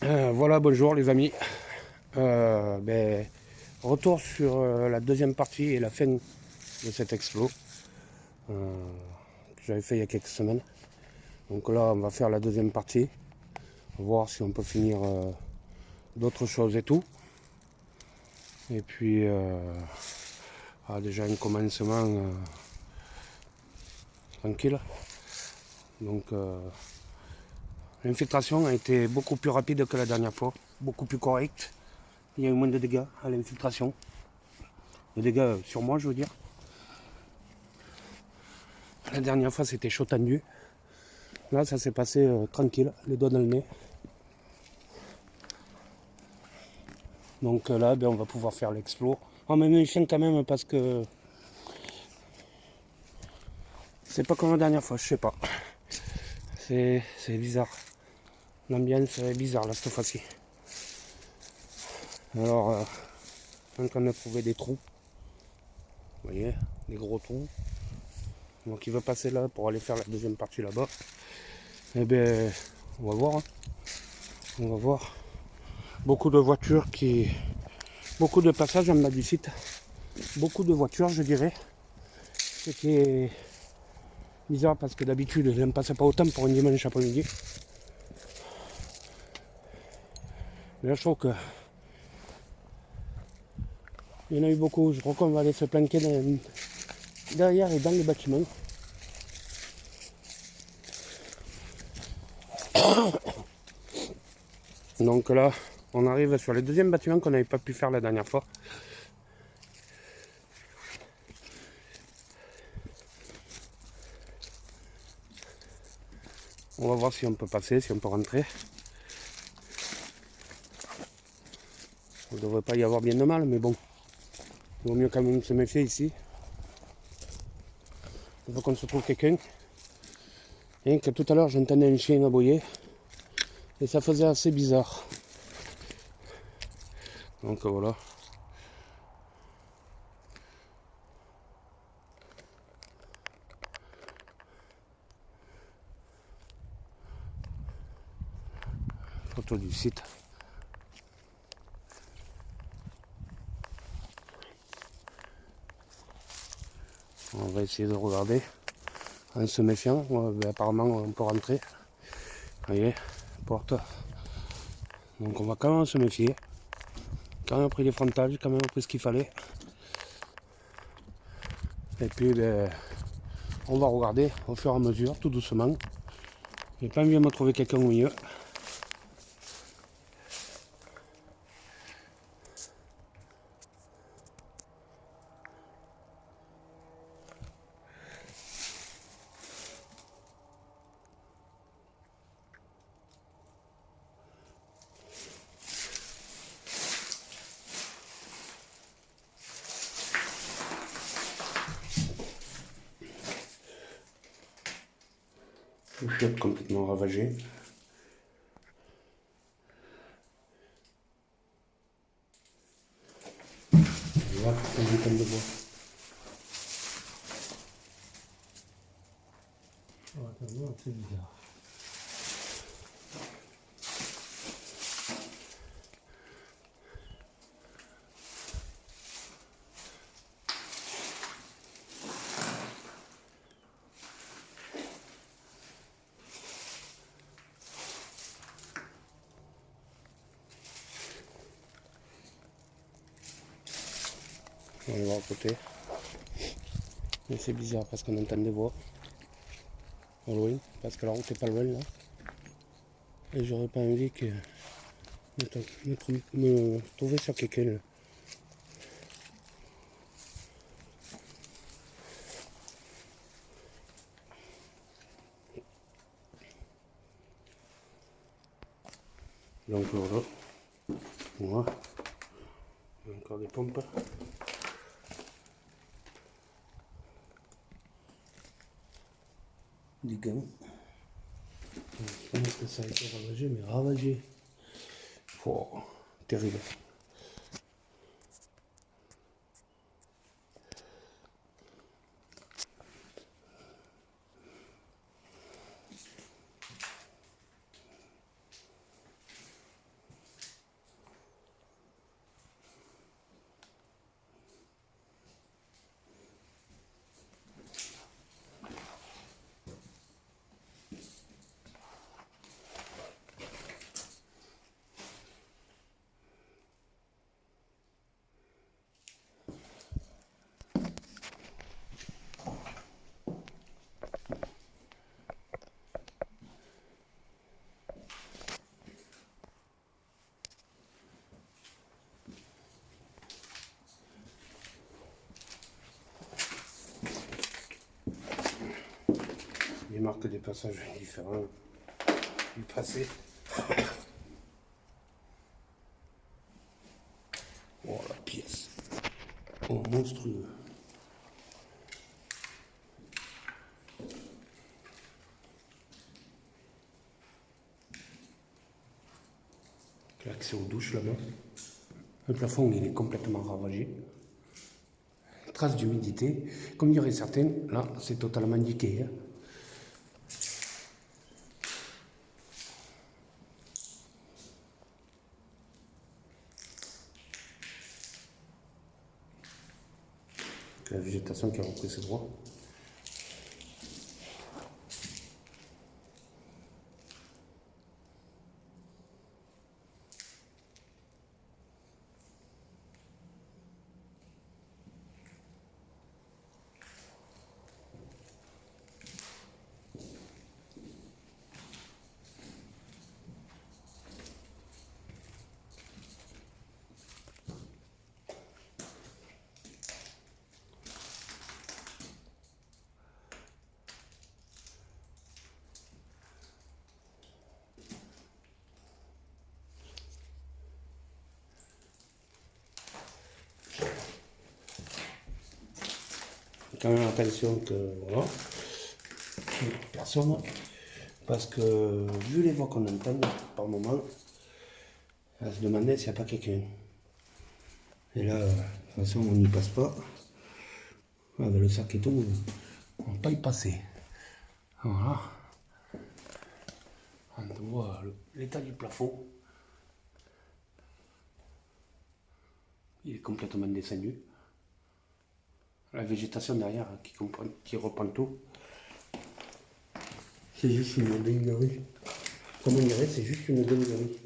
Voilà, bonjour les amis. Retour sur la deuxième partie et la fin de cet explo que j'avais fait il y a quelques semaines. Donc là, on va faire la deuxième partie, voir si on peut finir d'autres choses et tout. Et puis, déjà un commencement tranquille. Donc, l'infiltration a été beaucoup plus rapide que la dernière fois, beaucoup plus correcte. Il y a eu moins de dégâts à l'infiltration. De dégâts sur moi, je veux dire. La dernière fois, c'était chaud tendu. Là, ça s'est passé tranquille, les doigts dans le nez. Donc là, on va pouvoir faire l'explo. On me méfie quand même parce que c'est pas comme la dernière fois, je sais pas. C'est bizarre. L'ambiance est bizarre là cette fois-ci. Alors, on est en train de trouver des trous. Vous voyez, des gros trous. Donc il va passer là pour aller faire la deuxième partie là-bas. Eh bien, on va voir. Hein. On va voir. Beaucoup de voitures qui... Beaucoup de passages en bas du site. Beaucoup de voitures, je dirais. Ce qui est bizarre parce que d'habitude, je ne passe pas autant pour un dimanche après-midi. Mais là, je trouve que il y en a eu beaucoup. Je crois qu'on va aller se planquer derrière et dans les bâtiments. Donc là, on arrive sur le deuxième bâtiment qu'on n'avait pas pu faire la dernière fois. On va voir si on peut passer, si on peut rentrer. Il ne devrait pas y avoir bien de mal, mais bon. Il vaut mieux quand même se méfier ici. Il faut qu'on se trouve quelqu'un. Et que tout à l'heure, j'entendais un chien aboyer. Et ça faisait assez bizarre. Donc voilà. Photo du site. On va essayer de regarder en se méfiant. Apparemment, on peut rentrer. Vous voyez, porte. Donc on va quand même se méfier. Quand même pris les frontales, quand même pris ce qu'il fallait. Et puis, on va regarder au fur et à mesure, tout doucement. J'ai pas envie de me trouver quelqu'un au milieu. Le chiotte complètement ravagé. Là, c'est une tonne de bois. Oh, c'est bizarre. On va voir à côté. Mais c'est bizarre parce qu'on entend des voix au loin, parce que la route est pas loin là. Et j'aurais pas envie que me trouver sur quelqu'un là. Donc voilà. Voilà. Encore des pompes. Des gants. Je pense que ça a été ravagé, mais ravagé. Oh, terrible. marque des passages différents du passé. Oh la pièce. Oh monstrueux. L'accès aux douches là-bas. Le plafond il est complètement ravagé. Traces d'humidité. Comme diraient certains, là c'est totalement niqué. Hein. La végétation qui a repris ses droits. Quand même attention que voilà, personne, parce que vu les voix qu'on entend par moment, à se demander s'il n'y a pas quelqu'un. Et là, de toute façon, on n'y passe pas. Avec le sac et tout, on ne peut pas y passer. Voilà. On voit l'état du plafond. Il est complètement descendu. La végétation derrière qui reprend tout. C'est juste une dinguerie. Comme on dirait, c'est juste une dinguerie.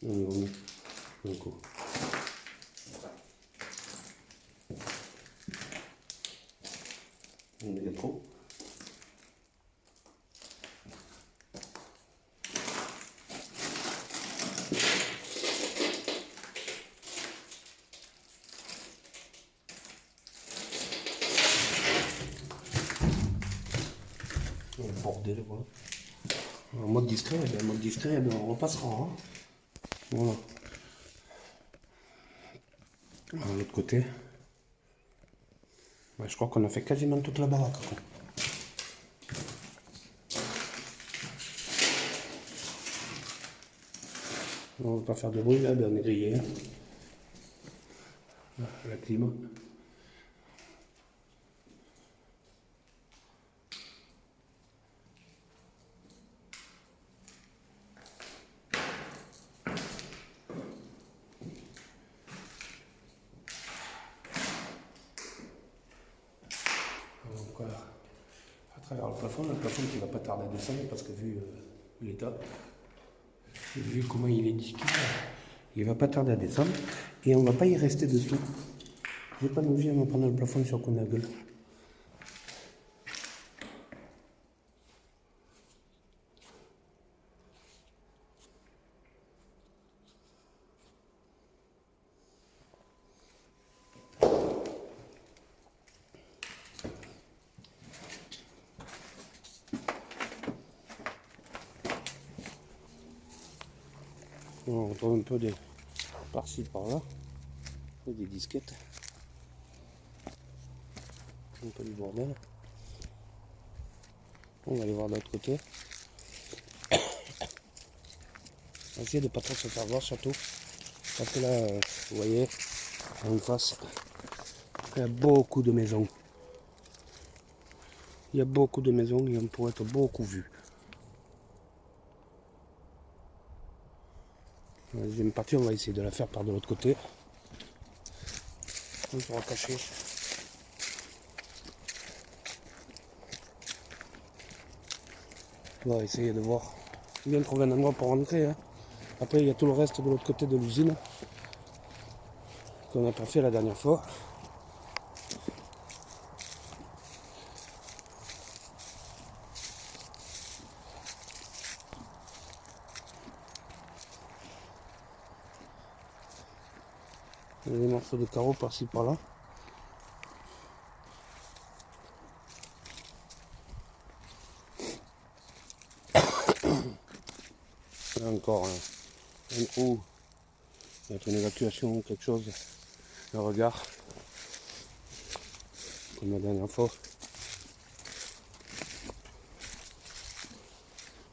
On y remet un coup. On met le pot. Le bordel, voilà. En mode discret, on repassera. Hein. Voilà. De l'autre côté, ouais, je crois qu'on a fait quasiment toute la baraque. On ne va pas faire de bruit là, ben on est grillé. La clim. Donc, à travers le plafond qui va pas tarder à descendre parce que vu l'état, vu comment il est discuté, il va pas tarder à descendre et on va pas y rester dessous. J'ai pas bougé à me prendre le plafond sur le coin de la gueule. On retrouve un peu par-ci par-là, des disquettes, un peu du bordel. On va aller voir de l'autre côté. On va essayer de ne pas trop se faire voir surtout, parce que là, vous voyez, en face, il y a beaucoup de maisons. Il y a beaucoup de maisons et on pourrait être beaucoup vu. La deuxième partie, on va essayer de la faire par de l'autre côté. On sera caché. On va essayer de voir bien trouver un endroit pour rentrer. Hein. Après, il y a tout le reste de l'autre côté de l'usine qu'on n'a pas fait la dernière fois. Il y a des morceaux de carreaux par-ci par-là. Là encore un haut, il y a une évacuation ou quelque chose. Le regard, comme la dernière fois.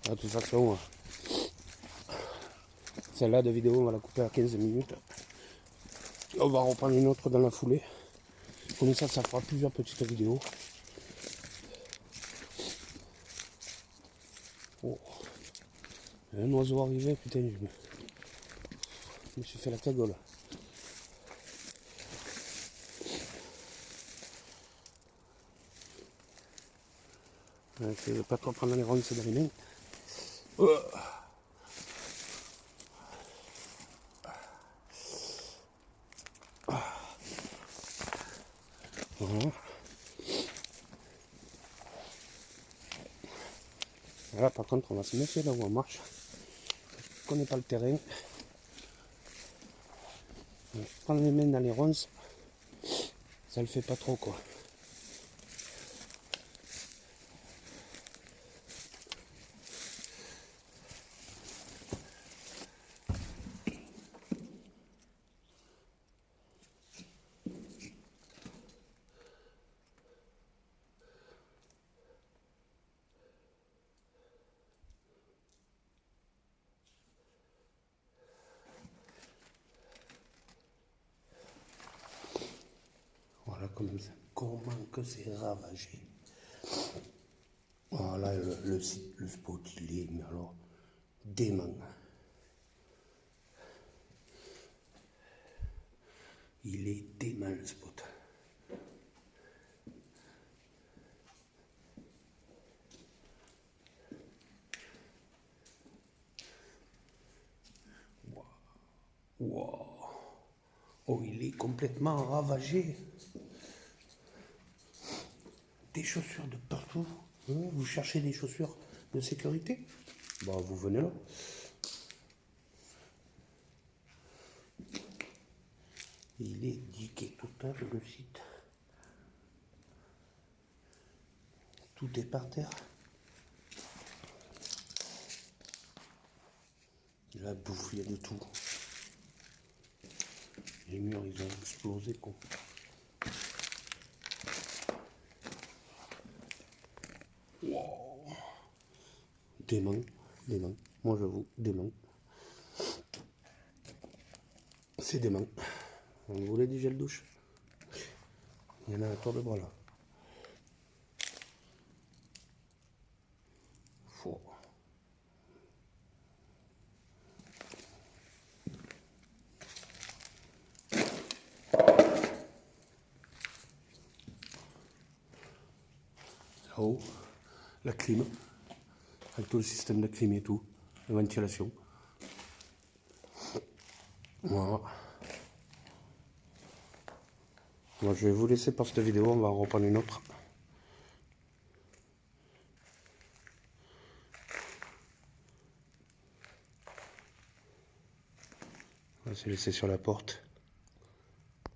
De toute façon, celle-là de vidéo, on va la couper à 15 minutes. On va reprendre une autre dans la foulée. Comme ça fera plusieurs petites vidéos. Oh. Un oiseau arrivé, putain, je me suis fait la cagole. Je ne vais pas trop prendre les ronces dans les mains. Voilà. Là, par contre, on va se méfier là où on marche. On ne connaît pas le terrain. Prendre les mains dans les ronces, ça le fait pas trop, quoi. Voilà comment que c'est ravagé. Voilà le site, le spot, il est, mais alors, dément. Il est dément le spot. Wow. Oh, il est complètement ravagé. Des chaussures de partout. Vous cherchez des chaussures de sécurité? Bah, vous venez là. Il est diqué total le site. Tout est par terre. La bouffe, il y a de tout. Les murs, ils ont explosé, quoi. Wow. Dément. Moi, j'avoue, dément. C'est dément. Vous voulez du gel douche? Il y en a un tour de bras là. Faux. Là-haut, la clim, avec tout le système de clim et tout, la ventilation. Voilà. Moi, je vais vous laisser pour cette vidéo, on va en reprendre une autre. On va se laisser sur la porte.